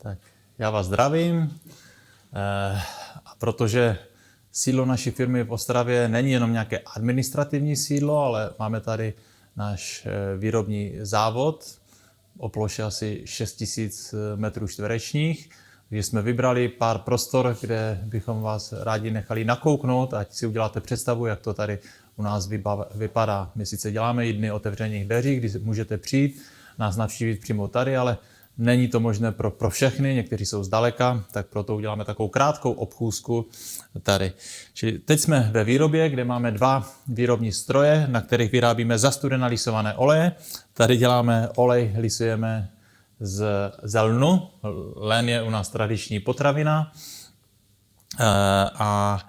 Tak já vás zdravím, a protože sídlo naší firmy v Ostravě není jenom nějaké administrativní sídlo, ale máme tady náš výrobní závod o ploše asi 6000 m². Takže jsme vybrali pár prostor, kde bychom vás rádi nechali nakouknout, ať si uděláte představu, jak to tady u nás vypadá. My sice děláme i dny otevřených dveří, kdy můžete přijít, nás navštívit přímo tady, ale není to možné pro všechny, někteří jsou zdaleka, tak proto uděláme takovou krátkou obchůzku tady. Čili teď jsme ve výrobě, kde máme 2 výrobní stroje, na kterých vyrábíme zastudené lisované oleje. Tady děláme olej, lisujeme z lnu. Len je u nás tradiční potravina. A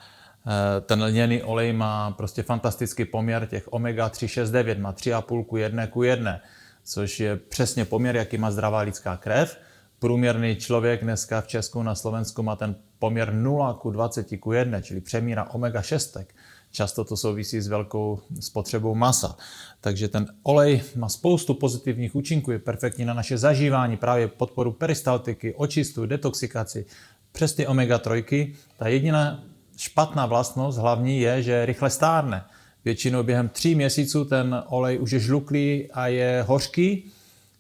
ten lněný olej má prostě fantastický poměr těch omega-3, 6, 9, má 3,5 k 1, což je přesně poměr, jaký má zdravá lidská krev. Průměrný člověk dneska v Česku, na Slovensku má ten poměr 0 k 20 k 1, čili přemíra omega-6. Často to souvisí s velkou spotřebou masa. Takže ten olej má spoustu pozitivních účinků, je perfektní na naše zažívání, právě podporu peristaltiky, očistu, detoxikaci. Přes ty omega-3, ta jediná špatná vlastnost hlavní je, že rychle stárne. Většinou během 3 měsíců ten olej už je žluklý a je hořký.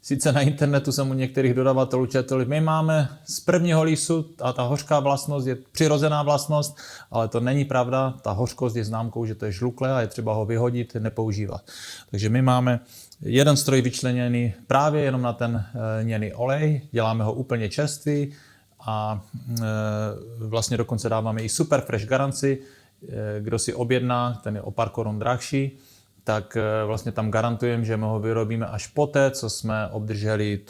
Sice na internetu jsem u některých dodavatelů četl, my máme z prvního lisu a ta hořká vlastnost je přirozená vlastnost, ale to není pravda. Ta hořkost je známkou, že to je žluklé a je třeba ho vyhodit, nepoužívat. Takže my máme jeden stroj vyčleněný právě jenom na ten lněný olej, děláme ho úplně čerstvý a vlastně dokonce dáváme i super fresh garanci. Kdo si objedná, ten je o pár korun drahší, tak vlastně tam garantujeme, že my ho vyrobíme až poté, co jsme obdrželi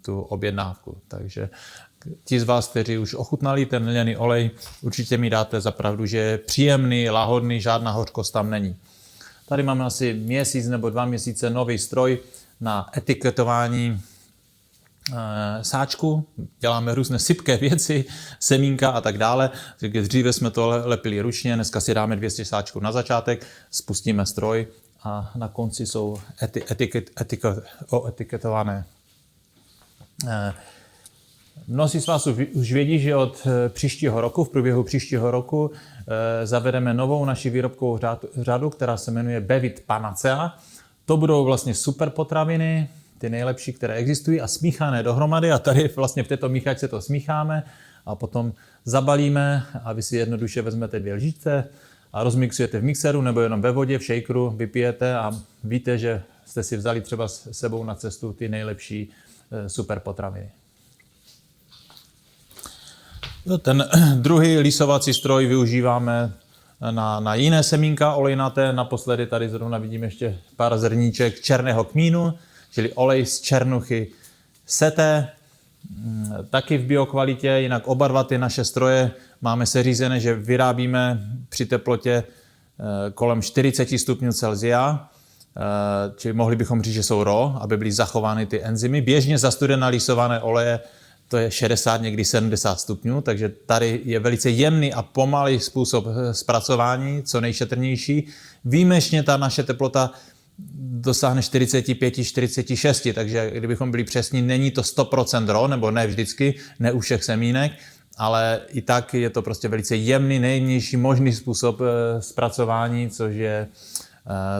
tu objednávku. Takže ti z vás, kteří už ochutnali ten lněný olej, určitě mi dáte za pravdu, že je příjemný, lahodný, žádná hořkost tam není. Tady máme asi měsíc nebo 2 měsíce nový stroj na etiketování sáčku, děláme různé sypké věci, semínka a tak dále. Dříve jsme to lepili ručně, dneska si dáme 200 sáčků na začátek, spustíme stroj a na konci jsou etiketované. Mnozí z vás už vědí, že od příštího roku, v průběhu příštího roku, zavedeme novou naši výrobkovou řadu, která se jmenuje Bevit Panacea. To budou vlastně super potraviny, ty nejlepší, které existují a smíchané dohromady a tady vlastně v této míchačce to smícháme a potom zabalíme a vy si jednoduše vezmete 2 lžičce a rozmixujete v mixeru nebo jenom ve vodě, v shakeru, vypijete a víte, že jste si vzali třeba s sebou na cestu ty nejlepší super potraviny. Ten druhý lisovací stroj využíváme na jiné semínka olejnaté. Naposledy tady zrovna vidím ještě pár zrníček černého kmínu, čili olej z černuchy seté, taky v biokvalitě, jinak oba 2 ty naše stroje máme seřízené, že vyrábíme při teplotě kolem 40 stupňů Celsia, čili mohli bychom říct, že jsou raw, aby byly zachovány ty enzymy. Běžně zastudené lisované oleje, to je 60, někdy 70 stupňů, takže tady je velice jemný a pomalý způsob zpracování, co nejšetrnější. Výjimečně ta naše teplota dosáhne 45, 46, takže kdybychom byli přesní, není to 100% raw, nebo ne vždycky, ne u všech semínek, ale i tak je to prostě velice jemný, nejjemnější možný způsob zpracování,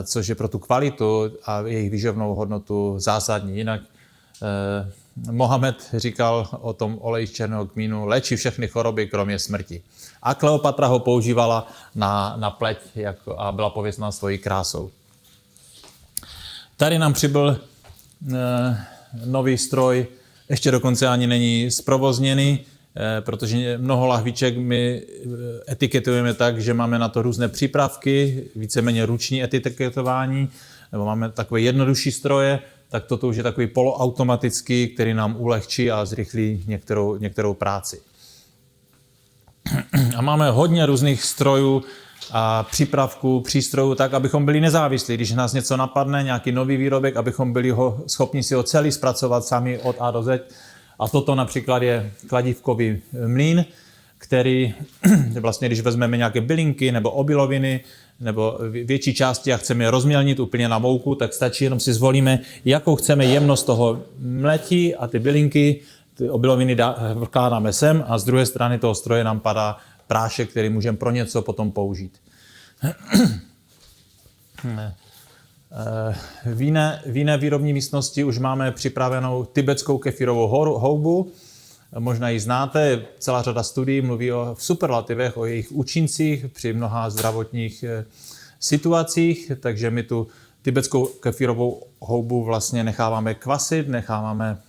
což je pro tu kvalitu a jejich výživnou hodnotu zásadní. Jinak Mohamed říkal o tom oleji z černého kmínu, léčí všechny choroby, kromě smrti. A Kleopatra ho používala na pleť a byla pověstná svojí krásou. Tady nám přibyl nový stroj, ještě dokonce ani není zprovozněný, protože mnoho lahviček my etiketujeme tak, že máme na to různé přípravky, víceméně ruční etiketování, nebo máme takové jednodušší stroje, tak toto už je takový poloautomatický, který nám ulehčí a zrychlí některou práci. A máme hodně různých strojů a přípravků, přístrojů, tak, abychom byli nezávislí. Když nás něco napadne, nějaký nový výrobek, abychom byli schopni si ho celý zpracovat sami od A do Z. A toto například je kladívkový mlýn, který vlastně, když vezmeme nějaké bylinky nebo obiloviny, nebo větší části a chceme je rozmělnit úplně na mouku, tak stačí jenom si zvolíme, jakou chceme jemnost toho mletí a ty bylinky ty obiloviny vkládáme sem a z druhé strany toho stroje nám padá prášek, který můžeme pro něco potom použít. V jiné výrobní místnosti už máme připravenou tibetskou kefírovou houbu. Možná ji znáte, celá řada studií mluví v superlativech, o jejich účincích při mnoha zdravotních situacích, takže my tu tibetskou kefírovou houbu vlastně necháváme kvasit, necháváme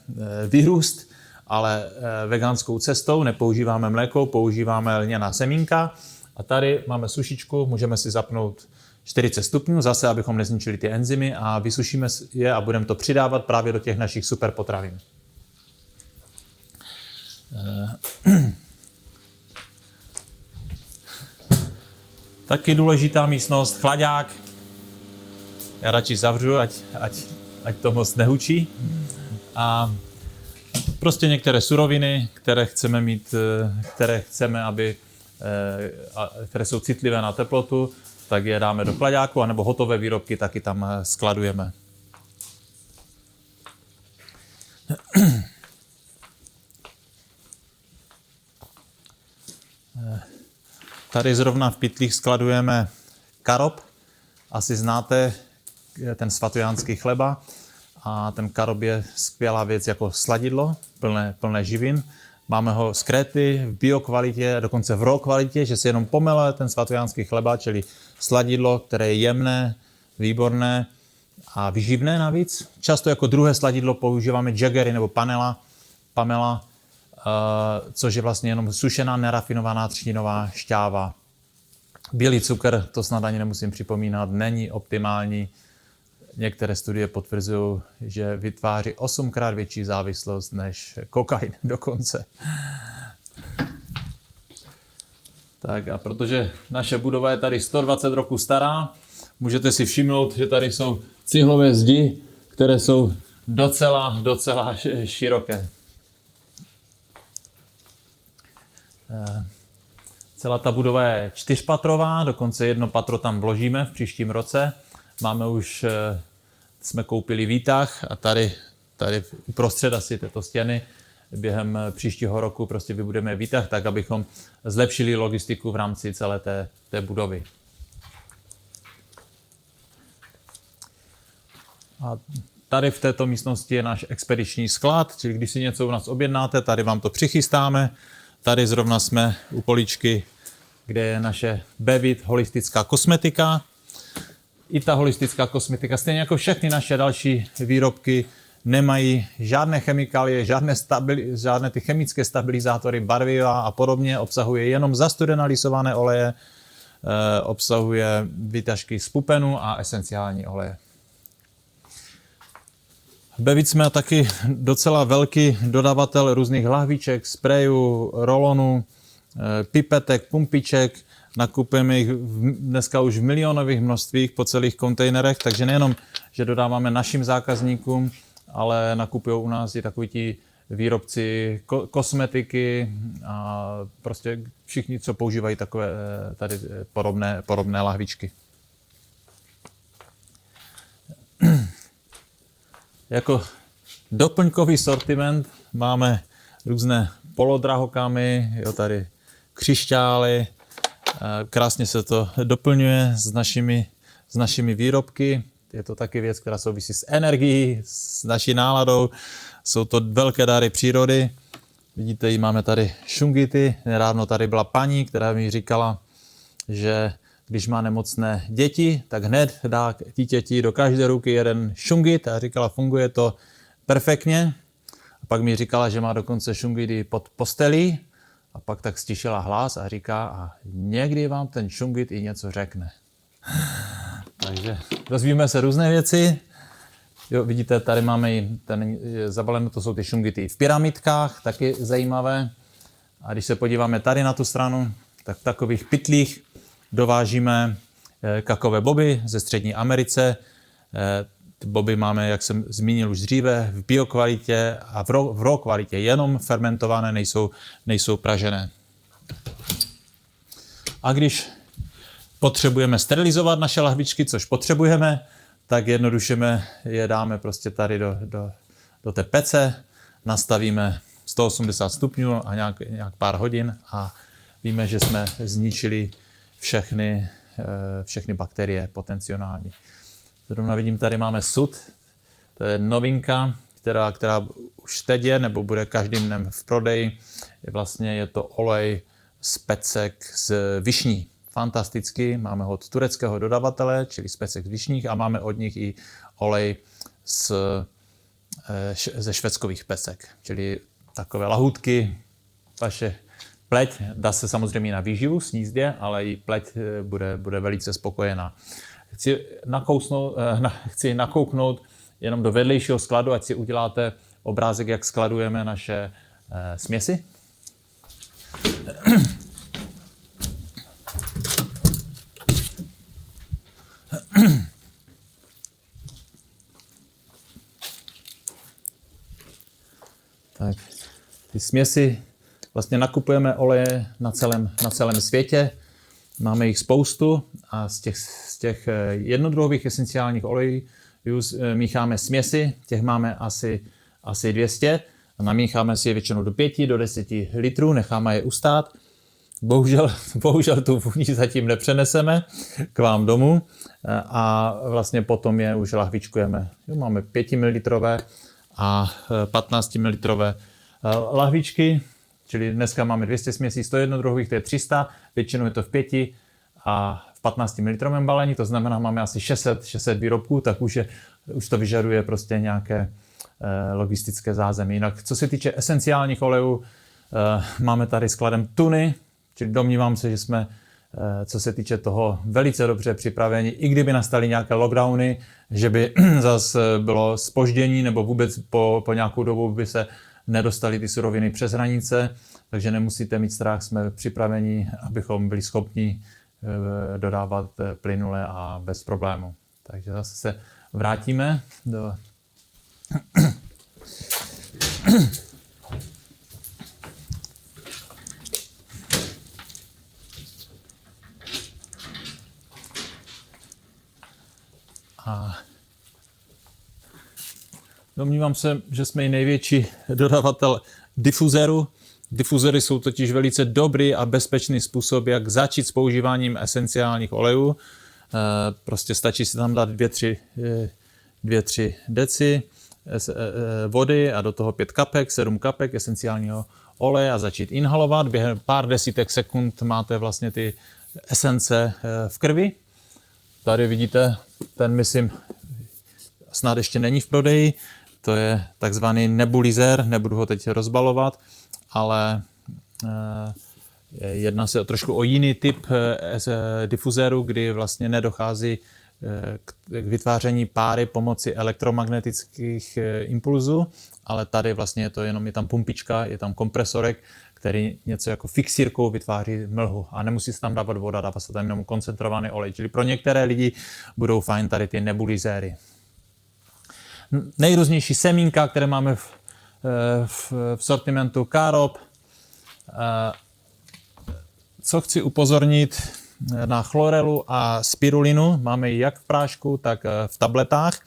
vyrůst, ale veganskou cestou, nepoužíváme mléko, používáme lněná semínka. A tady máme sušičku, můžeme si zapnout 40 stupňů, zase abychom nezničili ty enzymy a vysušíme je a budeme to přidávat právě do těch našich super potravin. Taky důležitá místnost, chlaďák. Já radši zavřu, ať to moc nehučí. A prostě některé suroviny, které chceme, které jsou citlivé na teplotu, tak je dáme do chlaďáku, anebo hotové výrobky taky tam skladujeme. Tady zrovna v pytlích skladujeme karob. Asi znáte ten svatojánský chleba. A ten karob je skvělá věc jako sladidlo, plné živin. Máme ho z Kréty v biokvalitě, dokonce v raw kvalitě, že se jenom pomele ten svatojánský chleba, čili sladidlo, které je jemné, výborné a vyživné navíc. Často jako druhé sladidlo používáme jaggery nebo pamela, což je vlastně jenom sušená, nerafinovaná třtinová šťáva. Bílý cukr, to snad ani nemusím připomínat, není optimální. Některé studie potvrzují, že vytváří 8krát větší závislost než kokain dokonce. Tak a protože naše budova je tady 120 roků stará, můžete si všimnout, že tady jsou cihlové zdi, které jsou docela široké. Celá ta budova je 4patrová, dokonce jedno patro tam vložíme v příštím roce. Jsme koupili výtah a tady uprostřed asi této stěny během příštího roku prostě vybudeme výtah, tak abychom zlepšili logistiku v rámci celé té budovy. A tady v této místnosti je náš expediční sklad, čili když si něco u nás objednáte, tady vám to přichystáme. Tady zrovna jsme u poličky, kde je naše Bevit holistická kosmetika. I ta holistická kosmetika, stejně jako všechny naše další výrobky, nemají žádné chemikálie, žádné ty chemické stabilizátory, barviva a podobně. Obsahuje jenom zastudené lisované oleje, obsahuje výtažky z pupenu a esenciální oleje. V Bevit jsme taky docela velký dodavatel různých lahviček, sprejů, rolonů, pipetek, pumpiček. Nakupujeme jich dneska už v milionových množstvích po celých kontejnerech, takže nejenom, že dodáváme našim zákazníkům, ale nakupují u nás i takoví ti výrobci kosmetiky a prostě všichni, co používají takové tady podobné lahvičky. Jako doplňkový sortiment máme různé polodrahokamy, tady křišťály. Krásně se to doplňuje s našimi výrobky. Je to taky věc, která souvisí s energií, s naší náladou. Jsou to velké dary přírody. Vidíte, máme tady šungity. Nedávno tady byla paní, která mi říkala, že když má nemocné děti, tak hned dá dítěti do každé ruky jeden šungit a říkala, funguje to perfektně. A pak mi říkala, že má dokonce šungity pod postelí. A pak tak stišila hlas a říká, a někdy vám ten šungit i něco řekne. Takže dozvíme se různé věci. Jo, vidíte, tady máme i zabaleno, to jsou ty šungity v pyramidkách, taky zajímavé. A když se podíváme tady na tu stranu, tak v takových pytlích dovážíme kakové boby ze Střední Americe. Ty boby máme, jak jsem zmínil už dříve, v biokvalitě a v raw kvalitě, jenom fermentované, nejsou pražené. A když potřebujeme sterilizovat naše lahvičky, což potřebujeme, tak jednoduše je dáme prostě tady do té pece, nastavíme 180 stupňů a nějak pár hodin a víme, že jsme zničili všechny bakterie potenciální. Zrovna vidím, tady máme sud, to je novinka, která už teď je, nebo bude každým dnem v prodeji. Vlastně je to olej z pecek z višní. Fantastický, máme ho od tureckého dodavatele, čili z pecek z višních a máme od nich i olej ze šveckových pecek, čili takové lahůdky, vaše pleť, dá se samozřejmě na výživu snízdě, ale i pleť bude velice spokojená. Chci nakouknout jenom do vedlejšího skladu, ať si uděláte obrázek, jak skladujeme naše směsi. Tak, ty směsi vlastně nakupujeme oleje na celém světě. Máme jich spoustu a z těch jednodruhových esenciálních olejů mícháme směsi, těch máme asi 200. Namícháme si je většinou do 5 do 10 litrů, necháme je ustát. Bohužel tu vůni zatím nepřeneseme k vám domů a vlastně potom je už lahvičkujeme. Máme 5 ml a 15 ml lahvičky, čili dneska máme 200 směsí, 101 druhových, to je 300, většinou je to v 5 a v 15 ml balení, to znamená, máme asi 600 výrobků, tak už to vyžaduje prostě nějaké logistické zázemí. Jinak, co se týče esenciálních olejů, máme tady skladem tuny, čili domnívám se, že jsme, co se týče toho, velice dobře připraveni, i kdyby nastaly nějaké lockdowny, že by zase bylo zpoždění nebo vůbec po nějakou dobu by se nedostaly ty suroviny přes hranice, takže nemusíte mít strach, jsme připraveni, abychom byli schopni dodávat plynule a bez problému. Takže zase se vrátíme do... A domnívám se, že jsme i největší dodavatel difuzérů. Difuzery jsou totiž velice dobrý a bezpečný způsob, jak začít s používáním esenciálních olejů. Prostě stačí si tam dát 2-3 deci vody a do toho 5 kapek, 7 kapek esenciálního oleje a začít inhalovat. Během pár desítek sekund máte vlastně ty esence v krvi. Tady vidíte, ten myslím snad ještě není v prodeji. To je takzvaný nebulizér, nebudu ho teď rozbalovat, ale jedná se trošku o jiný typ difuzéru, kdy vlastně nedochází k vytváření páry pomocí elektromagnetických impulzů, ale tady vlastně je tam pumpička, je tam kompresorek, který něco jako fixírkou vytváří mlhu a nemusí se tam dávat voda, dává se tam jenom koncentrovaný olej. Čili pro některé lidi budou fajn tady ty nebulizéry. Nejrůznější semínka, které máme v sortimentu Carob. Co chci upozornit na chlorelu a spirulinu, máme ji jak v prášku, tak v tabletách.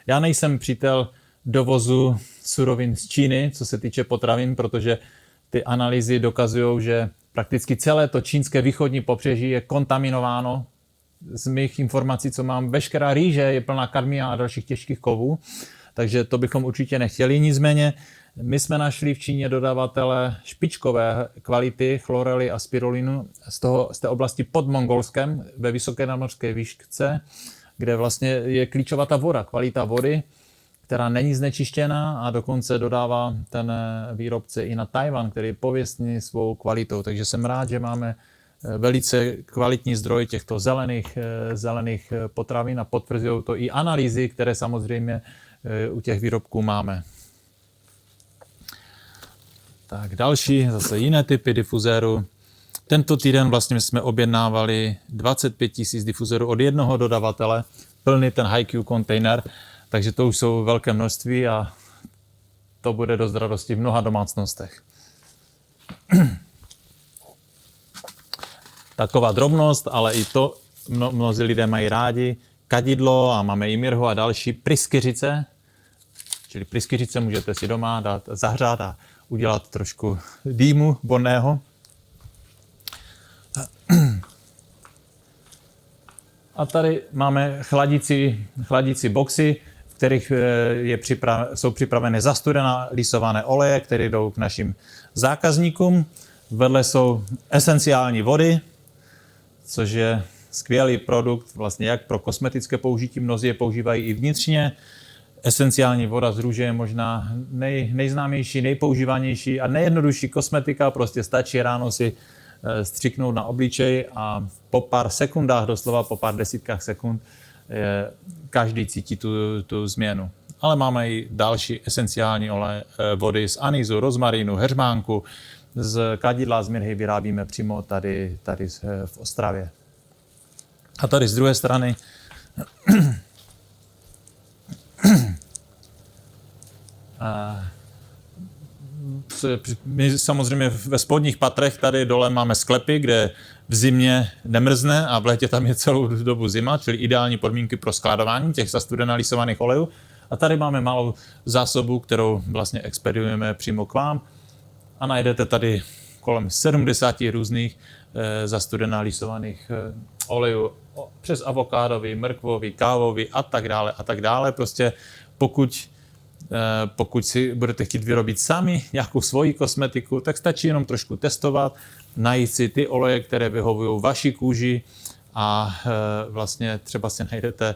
Já nejsem přítel dovozu surovin z Číny, co se týče potravin, protože ty analýzy dokazují, že prakticky celé to čínské východní pobřeží je kontaminováno. Z mých informací, co mám, veškerá rýže je plná kadmia a dalších těžkých kovů, takže to bychom určitě nechtěli. Nicméně my jsme našli v Číně dodavatele špičkové kvality chlorely a spirulinu z té oblasti pod Mongolskem ve vysoké nadmořské výšce, kde vlastně je klíčová ta voda, kvalita vody, která není znečištěná a dokonce dodává ten výrobce i na Tajvan, který je pověstný svou kvalitou. Takže jsem rád, že máme velice kvalitní zdroj těchto zelených potravin a potvrzují to i analýzy, které samozřejmě u těch výrobků máme. Tak další, zase jiné typy difuzérů. Tento týden vlastně jsme objednávali 25 000 difuzérů od jednoho dodavatele, plný ten HiQ kontejner, takže to už jsou velké množství a to bude dost radosti v mnoha domácnostech. Taková drobnost, ale i to mnozí lidé mají rádi. Kadidlo a máme i mirhu a další. Pryskyřice, čili pryskyřice můžete si doma dát zahřát a udělat trošku dýmu vonného. A tady máme chladící boxy, v kterých jsou připravené zastudená lisované oleje, které jdou k našim zákazníkům. Vedle jsou esenciální vody, což je skvělý produkt vlastně jak pro kosmetické použití, mnozí je používají i vnitřně. Esenciální voda z růže je možná nejznámější, nejpoužívanější a nejjednodušší kosmetika, prostě stačí ráno si střiknout na obličej a po pár sekundách, doslova po pár desítkách sekund, každý cítí tu změnu. Ale máme i další esenciální vody z anízu, rozmarínu, heřmánku, z kadidla, z mirhy vyrábíme přímo tady v Ostravě. A tady z druhé strany my samozřejmě ve spodních patrech tady dole máme sklepy, kde v zimě nemrzne a v létě tam je celou dobu zima, čili ideální podmínky pro skladování těch zastudeně lisovaných olejů. A tady máme malou zásobu, kterou vlastně expedujeme přímo k vám a najdete tady kolem 70 různých zastudeně lisovaných olejů přes avokádový, mrkvový, kávový a tak dále. Prostě pokud si budete chtít vyrobit sami nějakou svoji kosmetiku, tak stačí jenom trošku testovat, najít si ty oleje, které vyhovují vaší kůži a vlastně třeba si najdete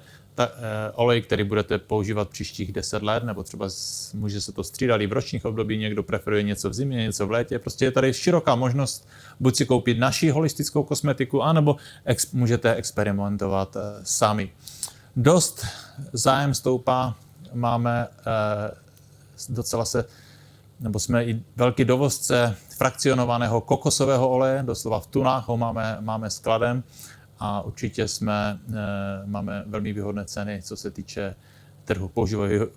olej, který budete používat příštích 10 let, nebo třeba může se to střídat i v ročních období, někdo preferuje něco v zimě, něco v létě. Prostě je tady široká možnost buď si koupit naši holistickou kosmetiku, anebo můžete experimentovat sami. Dost zájem stoupá, máme jsme i velký dovozce frakcionovaného kokosového oleje, doslova v tunách ho máme skladem a určitě máme velmi výhodné ceny, co se týče trhu.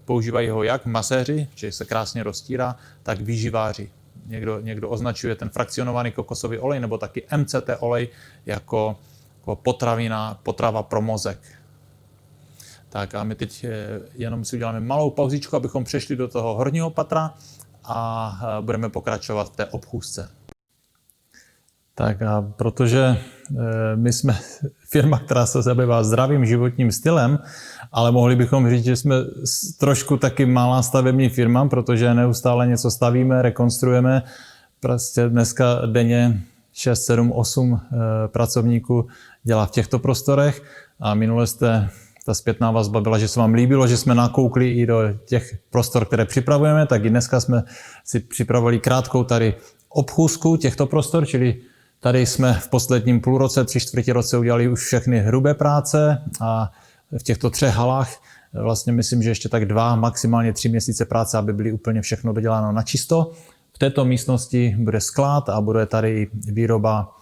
Používají ho jak maséři, že se krásně roztírá, tak výživáři. Někdo označuje ten frakcionovaný kokosový olej nebo taky MCT olej jako potrava pro mozek. Tak a my teď jenom si uděláme malou pauzičku, abychom přešli do toho horního patra a budeme pokračovat v té obchůzce. Tak a protože my jsme firma, která se zabývá zdravým životním stylem, ale mohli bychom říct, že jsme trošku taky malá stavební firma, protože neustále něco stavíme, rekonstruujeme. Prostě dneska denně 6, 7, 8 pracovníků dělá v těchto prostorech a minule ta zpětná vazba byla, že se vám líbilo, že jsme nakoukli i do těch prostor, které připravujeme, tak i dneska jsme si připravili krátkou tady obchůzku těchto prostor, čili tady jsme v posledním půlroce, 3/4 roce udělali už všechny hrubé práce a v těchto 3 halách vlastně myslím, že ještě tak 2, maximálně 3 měsíce práce, aby byly úplně všechno doděláno na čisto. V této místnosti bude sklad a bude tady výroba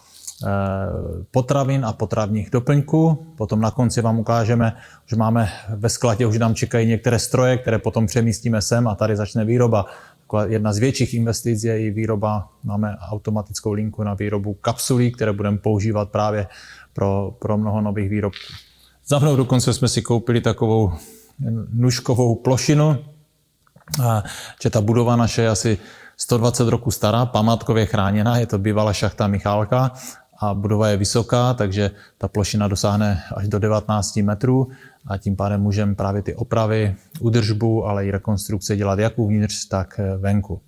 potravin a potravních doplňků. Potom na konci vám ukážeme, že máme ve skladě, už nám čekají některé stroje, které potom přemístíme sem a tady začne výroba. Jedna z větších investic je i výroba, máme automatickou linku na výrobu kapsulí, které budeme používat právě pro mnoho nových výrobků. Za mnou dokonce jsme si koupili takovou nůžkovou plošinu, že ta budova naše je asi 120 roků stará, památkově chráněná, je to bývalá šachta Michálka a budova je vysoká, takže ta plošina dosáhne až do 19 metrů a tím pádem můžeme právě ty opravy, údržbu, ale i rekonstrukce dělat jak uvnitř, tak venku.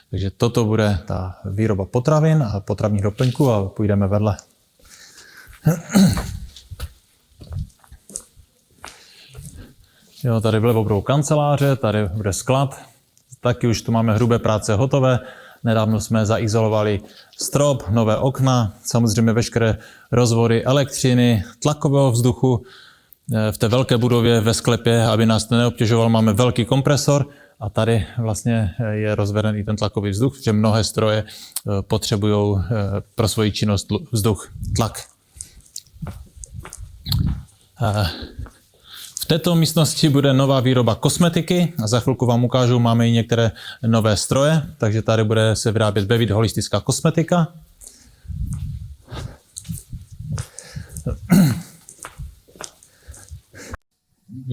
Takže toto bude ta výroba potravin a potravních doplňků a půjdeme vedle. Jo, tady vlevo budou kanceláře, tady bude sklad. Taky už tu máme hrubé práce hotové. Nedávno jsme zaizolovali strop, nové okna, samozřejmě veškeré rozvody elektřiny, tlakového vzduchu. V té velké budově ve sklepě, aby nás to neobtěžoval, máme velký kompresor a tady vlastně je rozveden i ten tlakový vzduch, že mnohé stroje potřebují pro svoji činnost vzduch, tlak. V této místnosti bude nová výroba kosmetiky a za chvilku vám ukážu, máme i některé nové stroje, takže tady bude se vyrábět Bevit holistická kosmetika.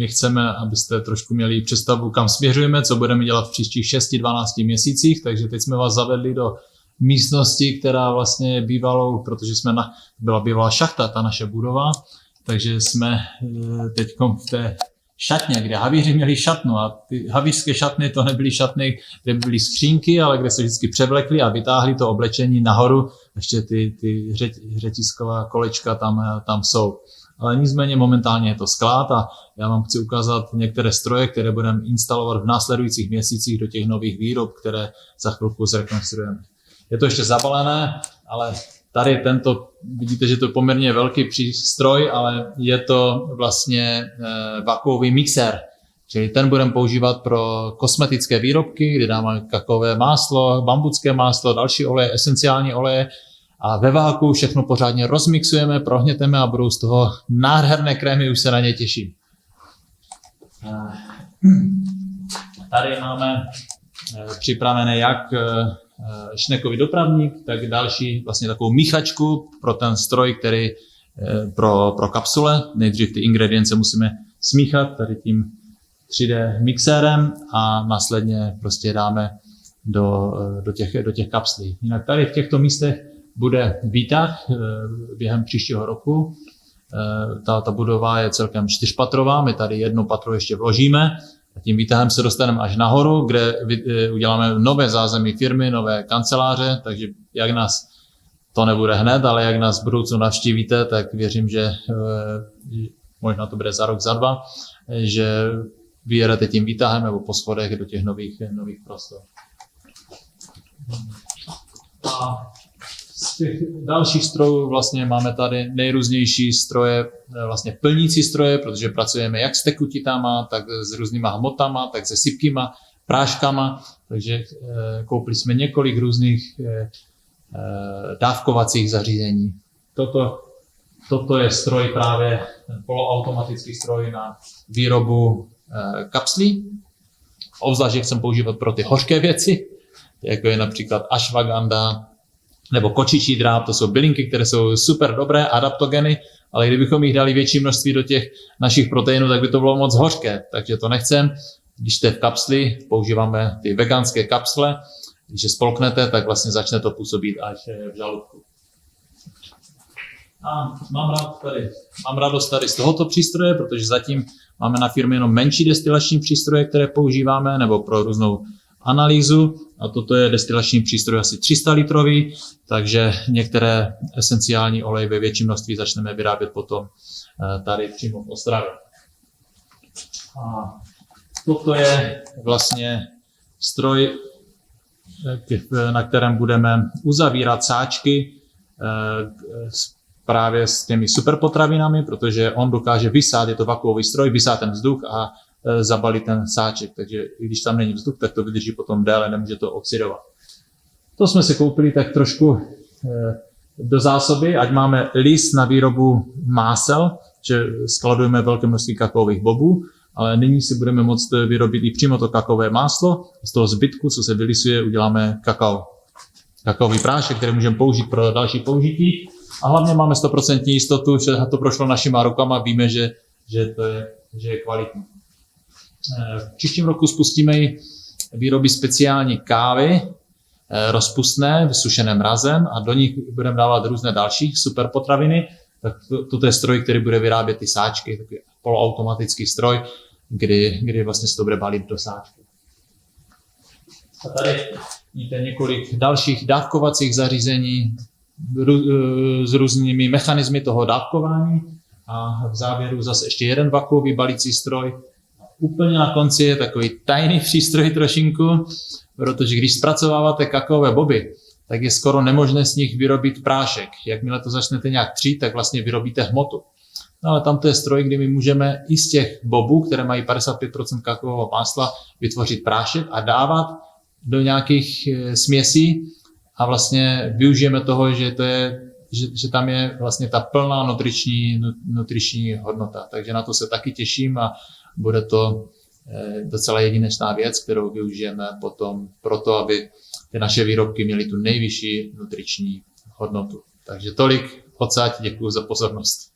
my chceme, abyste trošku měli představu, kam směřujeme, co budeme dělat v příštích 6-12 měsících, takže teď jsme vás zavedli do místnosti, která vlastně je bývalou, protože byla bývalá šachta, ta naše budova, takže jsme teď v té šatně, kde havíři měli šatnu a ty havířské šatny to nebyly šatny, kde byly skřínky, ale kde se vždycky převlekli a vytáhli to oblečení nahoru, ještě ty řetisková kolečka tam jsou. Ale nicméně momentálně je to sklad a já vám chci ukázat některé stroje, které budeme instalovat v následujících měsících do těch nových výrob, které za chvilku zrekonstruujeme. Je to ještě zabalené, ale tady vidíte, že to je poměrně velký přístroj, ale je to vlastně vakuový mixér. Čili ten budeme používat pro kosmetické výrobky, kde dáme kakaové máslo, bambucké máslo, další oleje, esenciální oleje a ve váku všechno pořádně rozmixujeme, prohněteme a budou z toho nádherné krémy, už se na ně těším. Tady máme připravené jak šnekový dopravník, tak další vlastně takovou míchačku pro ten stroj, který pro kapsule. Nejdřív ty ingredience musíme smíchat tady tím 3D mixérem a následně prostě dáme do těch kapslí. Jinak tady v těchto místech bude výtah během příštího roku. Ta budova je celkem 4patrová, my tady 1 patro ještě vložíme a tím výtahem se dostaneme až nahoru, kde uděláme nové zázemí firmy, nové kanceláře, takže jak nás, to nebude hned, ale jak nás v budoucnu navštívíte, tak věřím, že možná to bude za rok, za 2, že vyjedete tím výtahem nebo po schodech do těch nových prostor. A z těch dalších strojů vlastně máme tady nejrůznější stroje, vlastně plnící stroje, protože pracujeme jak s tekutitama, tak s různýma hmotama, tak se sypkýma, práškama, takže koupili jsme několik různých dávkovacích zařízení. Toto je stroj právě, ten poloautomatický stroj na výrobu kapslí. Obzvlášť chcem používat pro ty hořké věci, jako je například ashwagandha nebo kočičí dráp, to jsou bylinky, které jsou super dobré, adaptogeny, ale kdybychom jich dali větší množství do těch našich proteinů, tak by to bylo moc hořké, takže to nechcem. Když jste v kapsli, používáme ty veganské kapsle, když je spolknete, tak vlastně začne to působit až v žaludku. A mám radost tady z tohoto přístroje, protože zatím máme na firmě jenom menší destilační přístroje, které používáme, nebo pro různou analýzu. A toto je destilační přístroj asi 300 litrový, takže některé esenciální oleje ve větším množství začneme vyrábět potom tady přímo v Ostravě. A toto je vlastně stroj, na kterém budeme uzavírat sáčky právě s těmi superpotravinami, protože on dokáže vysát, je to vakuový stroj, vysát ten vzduch a zabalit ten sáček, takže i když tam není vzduch, tak to vydrží potom déle, nemůže to oxidovat. To jsme si koupili tak trošku do zásoby, ať máme list na výrobu másel, že skladujeme velké množství kakaových bobů, ale nyní si budeme moct vyrobit i přímo to kakaové máslo. Z toho zbytku, co se vylisuje, uděláme kakaový prášek, který můžeme použít pro další použití. A hlavně máme 100% jistotu, že to prošlo našima rukama, víme, že je kvalitní. V příštím roku spustíme i výroby speciální kávy, rozpustné, vysušené mrazem a do nich budeme dávat různé další superpotraviny. Tak toto je stroj, který bude vyrábět ty sáčky, takový poloautomatický stroj, kdy vlastně se to bude balit do sáčky. A tady vidíte několik dalších dávkovacích zařízení s různými mechanismy toho dávkování a v závěru zase ještě jeden vakuový balící stroj. Úplně na konci je takový tajný přístroj trošinku, protože když zpracováváte kakaové boby, tak je skoro nemožné z nich vyrobit prášek. Jakmile to začnete nějak třít, tak vlastně vyrobíte hmotu. No ale tam to je stroj, kdy my můžeme i z těch bobů, které mají 55% kakaového másla, vytvořit prášek a dávat do nějakých směsí a vlastně využijeme toho, že tam je vlastně ta plná nutriční hodnota. Takže na to se taky těším a bude to docela jedinečná věc, kterou využijeme potom proto, aby ty naše výrobky měly tu nejvyšší nutriční hodnotu. Takže tolik odsaď, děkuji za pozornost.